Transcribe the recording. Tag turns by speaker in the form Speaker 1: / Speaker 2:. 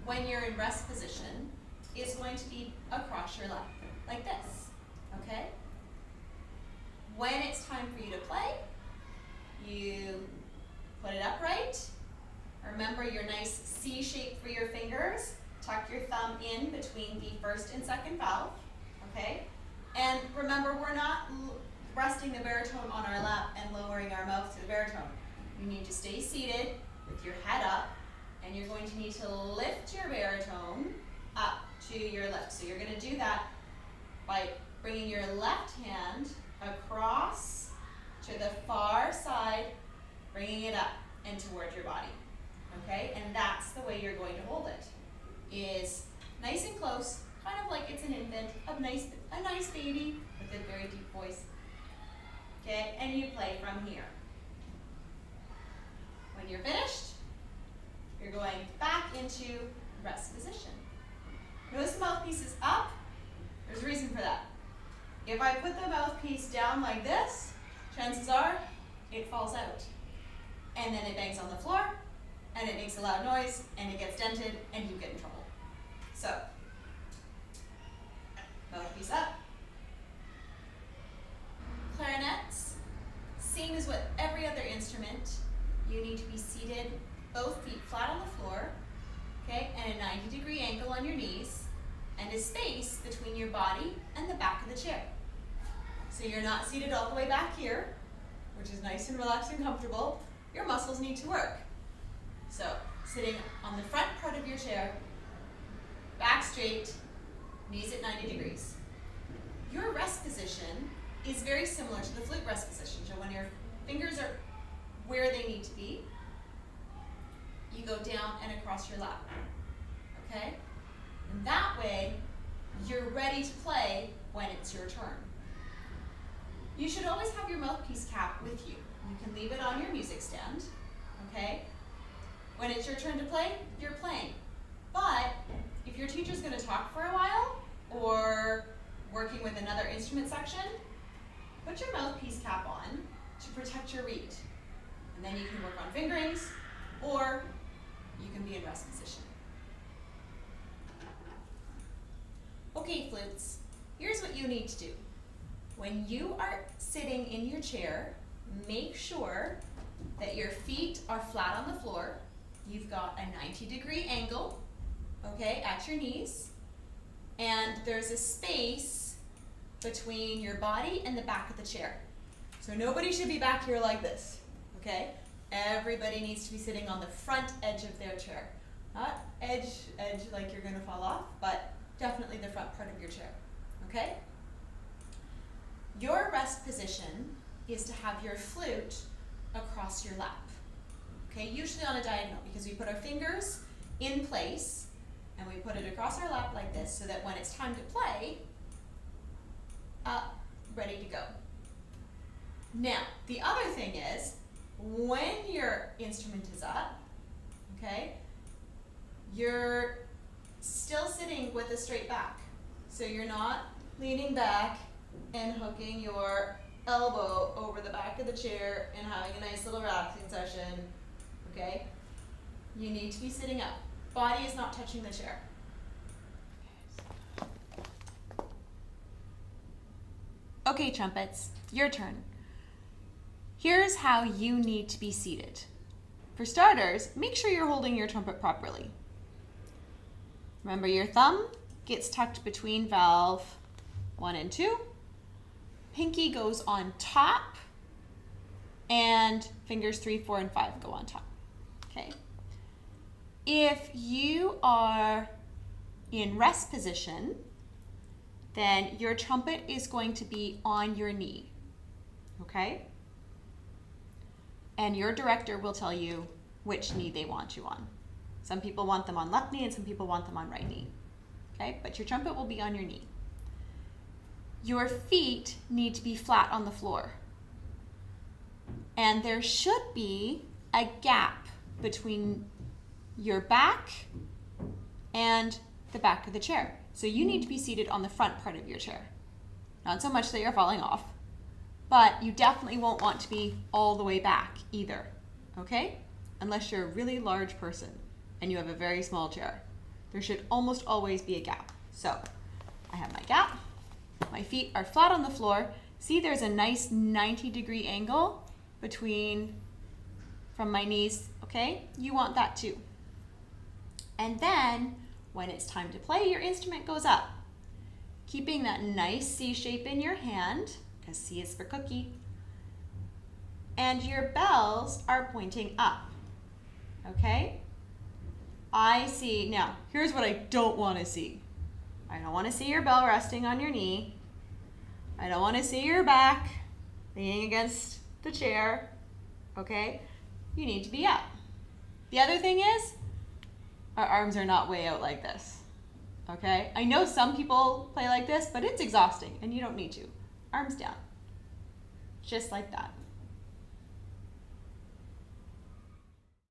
Speaker 1: when you're in rest position is going to be across your lap, like this, okay? When it's time for you to play, you put it upright. Remember your nice C shape for your fingers. Tuck your thumb in between the first and second valve, okay? And remember, we're not resting the baritone on our lap and lowering our mouth to the baritone. You need to stay seated with your head up, and you're going to need to lift your baritone up to your lips. So you're going to do that by bringing your left hand across to the far side, bringing it up and towards your body, okay? And that's the way you're going to hold it, is nice and close, kind of like it's an infant, a nice baby with a very deep voice, okay? And you play from here. When you're finished, you're going back into rest position. Notice the mouthpiece is up. There's a reason for that. If I put the mouthpiece down like this, chances are it falls out. And then it bangs on the floor, and it makes a loud noise, and it gets dented, and you get in trouble. So, mouthpiece up. Clarinets, same as with every other instrument. You need to be seated, both feet flat on the floor, okay, and a 90-degree angle on your knees, and a space between your body and the back of the chair. So you're not seated all the way back here, which is nice and relaxed and comfortable. Your muscles need to work. So, sitting on the front part of your chair, back straight, knees at 90 degrees. Your rest position is very similar to the flute rest position. So when your fingers are where they need to be, you go down and across your lap, okay? And that way, you're ready to play when it's your turn. You should always have your mouthpiece cap with you. You can leave it on your music stand, okay? When it's your turn to play, you're playing. But if your teacher's gonna talk for a while, or working with another instrument section, put your mouthpiece cap on to protect your reed. And then you can work on fingerings, or you can be in rest position. Okay, flutes, here's what you need to do. When you are sitting in your chair, make sure that your feet are flat on the floor. You've got a 90-degree angle, okay, at your knees. And there's a space between your body and the back of the chair. So nobody should be back here like this, okay? Everybody needs to be sitting on the front edge of their chair. Not edge like you're gonna fall off, but definitely the front part of your chair, okay? Your rest position is to have your flute across your lap, okay? Usually on a diagonal, because we put our fingers in place and we put it across our lap like this so that when it's time to play, ready to go. Now, the other thing is, when your instrument is up, okay, you're still sitting with a straight back. So you're not leaning back and hooking your elbow over the back of the chair and having a nice little relaxing session, okay? You need to be sitting up. Body is not touching the chair. Okay, trumpets, your turn. Here's how you need to be seated. For starters, make sure you're holding your trumpet properly. Remember, your thumb gets tucked between valve 1 and 2. Pinky goes on top, and fingers 3, 4, and 5 go on top, okay? If you are in rest position, then your trumpet is going to be on your knee, okay? And your director will tell you which knee they want you on. Some people want them on left knee and some people want them on right knee, okay? But your trumpet will be on your knee. Your feet need to be flat on the floor. And there should be a gap between your back and the back of the chair. So you need to be seated on the front part of your chair. Not so much that you're falling off, but you definitely won't want to be all the way back either, okay? Unless you're a really large person and you have a very small chair. there should almost always be a gap. So I have my gap, my feet are flat on the floor. See, there's a nice 90-degree angle from my knees, okay? You want that too. And then when it's time to play, your instrument goes up, keeping that nice C shape in your hand, because C is for cookie, and your bells are pointing up, okay? I see, now, here's what I don't want to see. I don't want to see your bell resting on your knee. I don't want to see your back leaning against the chair, okay? You need to be up. The other thing is, our arms are not way out like this, okay? I know some people play like this, but it's exhausting and you don't need to. Arms down, just like that.